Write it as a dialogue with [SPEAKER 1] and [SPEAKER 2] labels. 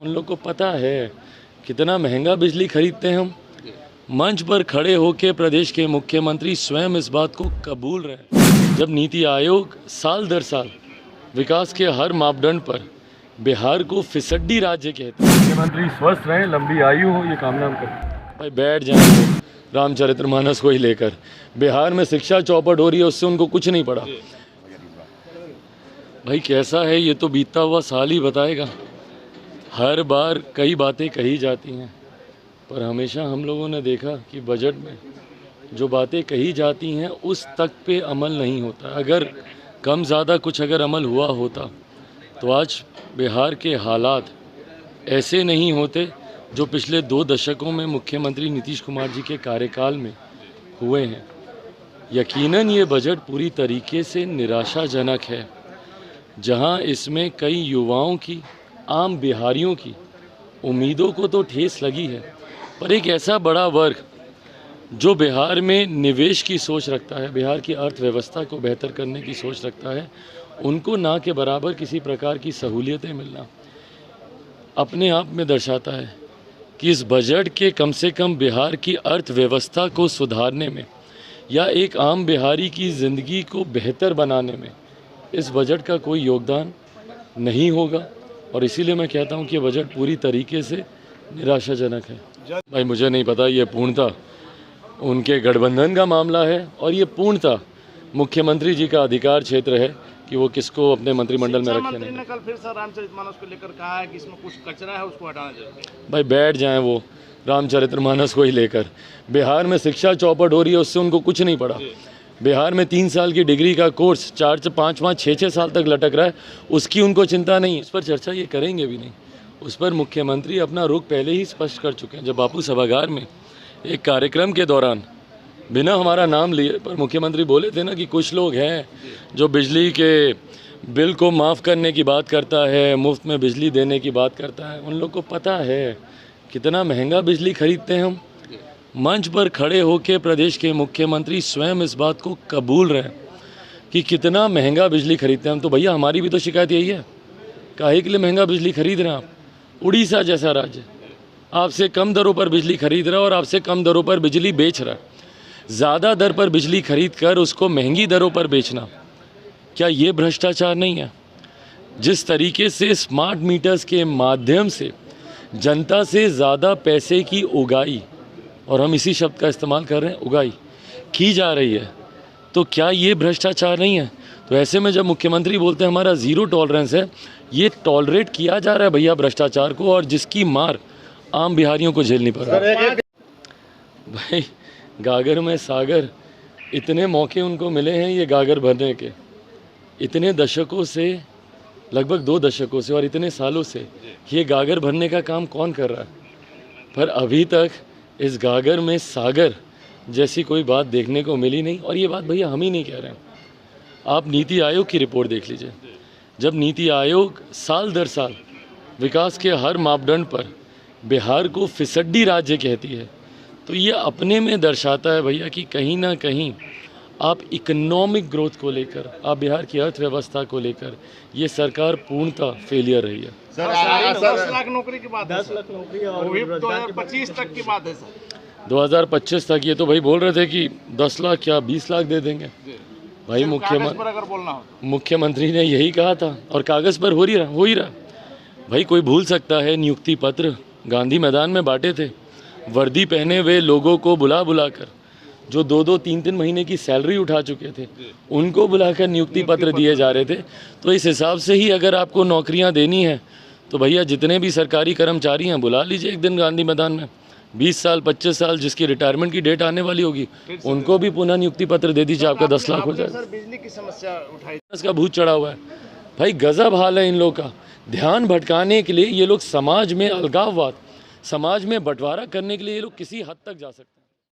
[SPEAKER 1] उन लोग को पता है कितना महंगा बिजली खरीदते हैं हम। मंच पर खड़े होकर प्रदेश के मुख्यमंत्री स्वयं इस बात को कबूल रहे हैं। जब नीति आयोग साल दर साल विकास के हर मापदंड पर बिहार को फिसड्डी राज्य कहते हैं। मुख्यमंत्री स्वस्थ रहें, लंबी आयु हो, ये कामना हम करते। भाई बैठ जाएं रामचरितमानस को ही लेकर। बिहार में शिक्षा चौपट हो रही है, उससे उनको कुछ नहीं पड़ा। भाई कैसा है ये तो बीतता हुआ साल ही बताएगा। हर बार कई बातें कही जाती हैं, पर हमेशा हम लोगों ने देखा कि बजट में जो बातें कही जाती हैं उस तक पे अमल नहीं होता। अगर कम ज़्यादा कुछ अगर अमल हुआ होता तो आज बिहार के हालात ऐसे नहीं होते जो पिछले 2 दशकों में मुख्यमंत्री नीतीश कुमार जी के कार्यकाल में हुए हैं। यकीनन ये बजट पूरी तरीके से निराशाजनक है, जहां इसमें कई युवाओं की, आम बिहारियों की उम्मीदों को तो ठेस लगी है, पर एक ऐसा बड़ा वर्ग जो बिहार में निवेश की सोच रखता है, बिहार की अर्थव्यवस्था को बेहतर करने की सोच रखता है, उनको ना के बराबर किसी प्रकार की सहूलियतें मिलना अपने आप में दर्शाता है कि इस बजट के कम से कम बिहार की अर्थव्यवस्था को सुधारने में या एक आम बिहारी की ज़िंदगी को बेहतर बनाने में इस बजट का कोई योगदान नहीं होगा। और इसीलिए मैं कहता हूं कि ये बजट पूरी तरीके से निराशाजनक है। भाई मुझे नहीं पता, ये पूर्णतः उनके गठबंधन का मामला है और ये पूर्णतः मुख्यमंत्री जी का अधिकार क्षेत्र है कि वो किसको अपने मंत्रिमंडल में रखें। नहीं,
[SPEAKER 2] कल फिर से रामचरितमानस को लेकर कहा है कि इसमें कुछ कचरा है, उसको हटाना चाहिए। भाई
[SPEAKER 1] बैठ जाएं वो रामचरितमानस को ही लेकर। बिहार में शिक्षा चौपट हो रही है, उससे उनको कुछ नहीं पड़ा। बिहार में 3 साल की डिग्री का कोर्स 4 से 5 6 साल तक लटक रहा है, उसकी उनको चिंता नहीं। इस पर चर्चा ये करेंगे भी नहीं। उस पर मुख्यमंत्री अपना रुख पहले ही स्पष्ट कर चुके हैं। जब बापू सभागार में एक कार्यक्रम के दौरान बिना हमारा नाम लिए पर मुख्यमंत्री बोले थे ना कि कुछ लोग हैं जो बिजली के बिल को माफ़ करने की बात करता है, मुफ्त में बिजली देने की बात करता है। उन लोग को पता है कितना महंगा बिजली खरीदते हैं हम। मंच पर खड़े होकर प्रदेश के मुख्यमंत्री स्वयं इस बात को कबूल रहे हैं कि कितना महंगा बिजली खरीदते हैं हम। तो भैया हमारी भी तो शिकायत यही है, काहे के लिए महंगा बिजली खरीद रहे हैं आप? उड़ीसा जैसा राज्य आपसे कम दरों पर बिजली खरीद रहा है और आपसे कम दरों पर बिजली बेच रहा है। ज़्यादा दर पर बिजली खरीद कर उसको महंगी दरों पर बेचना, क्या ये भ्रष्टाचार नहीं है? जिस तरीके से स्मार्ट मीटर्स के माध्यम से जनता से ज़्यादा पैसे की उगाई, और हम इसी शब्द का इस्तेमाल कर रहे हैं, उगाई की जा रही है, तो क्या ये भ्रष्टाचार नहीं है? तो ऐसे में जब मुख्यमंत्री बोलते हैं हमारा ज़ीरो टॉलरेंस है, ये टॉलरेट किया जा रहा है भैया भ्रष्टाचार को, और जिसकी मार आम बिहारियों को झेलनी पड़ रही है। भाई गागर में सागर, इतने मौके उनको मिले हैं ये गागर भरने के, इतने दशकों से, लगभग 2 दशकों से और इतने सालों से ये गागर भरने का काम कौन कर रहा है? पर अभी तक इस गागर में सागर जैसी कोई बात देखने को मिली नहीं। और ये बात भैया हम ही नहीं कह रहे हैं, आप नीति आयोग की रिपोर्ट देख लीजिए। जब नीति आयोग साल दर साल विकास के हर मापदंड पर बिहार को फिसड्डी राज्य कहती है, तो ये अपने में दर्शाता है भैया कि कहीं ना कहीं आप इकोनॉमिक ग्रोथ को लेकर, आप बिहार की अर्थव्यवस्था को लेकर ये सरकार पूर्णतः फेलियर रही है।
[SPEAKER 2] सर 10 लाख नौकरी की बात, 10 लाख नौकरी और 2025 तक की बात है सर।
[SPEAKER 1] 2025 तक ये तो भाई बोल रहे थे कि 10 लाख क्या 20 लाख दे देंगे। भाई मुख्यमंत्री ने यही कहा था और कागज़ पर हो ही रहा। भाई कोई भूल सकता है नियुक्ति पत्र गांधी मैदान में बांटे थे, वर्दी पहने हुए लोगों को बुला कर, जो 2-2, 3-3 महीने की सैलरी उठा चुके थे, उनको बुलाकर नियुक्ति पत्र दिए जा रहे थे। तो इस हिसाब से ही अगर आपको नौकरियां देनी है तो भैया जितने भी सरकारी कर्मचारी हैं बुला लीजिए एक दिन गांधी मैदान में। 20 साल 25 साल जिसकी रिटायरमेंट की डेट आने वाली होगी उनको भी पुनः नियुक्ति पत्र दे दीजिए, आपका 10 लाख हो जाए।
[SPEAKER 2] बिजली की समस्या उठाई,
[SPEAKER 1] इसका भूत चढ़ा हुआ है भाई, गजब हाल है इन लोग का। ध्यान भटकाने के लिए ये लोग समाज में अलगाववाद, समाज में बंटवारा करने के लिए ये लोग किसी हद तक जा सकते हैं।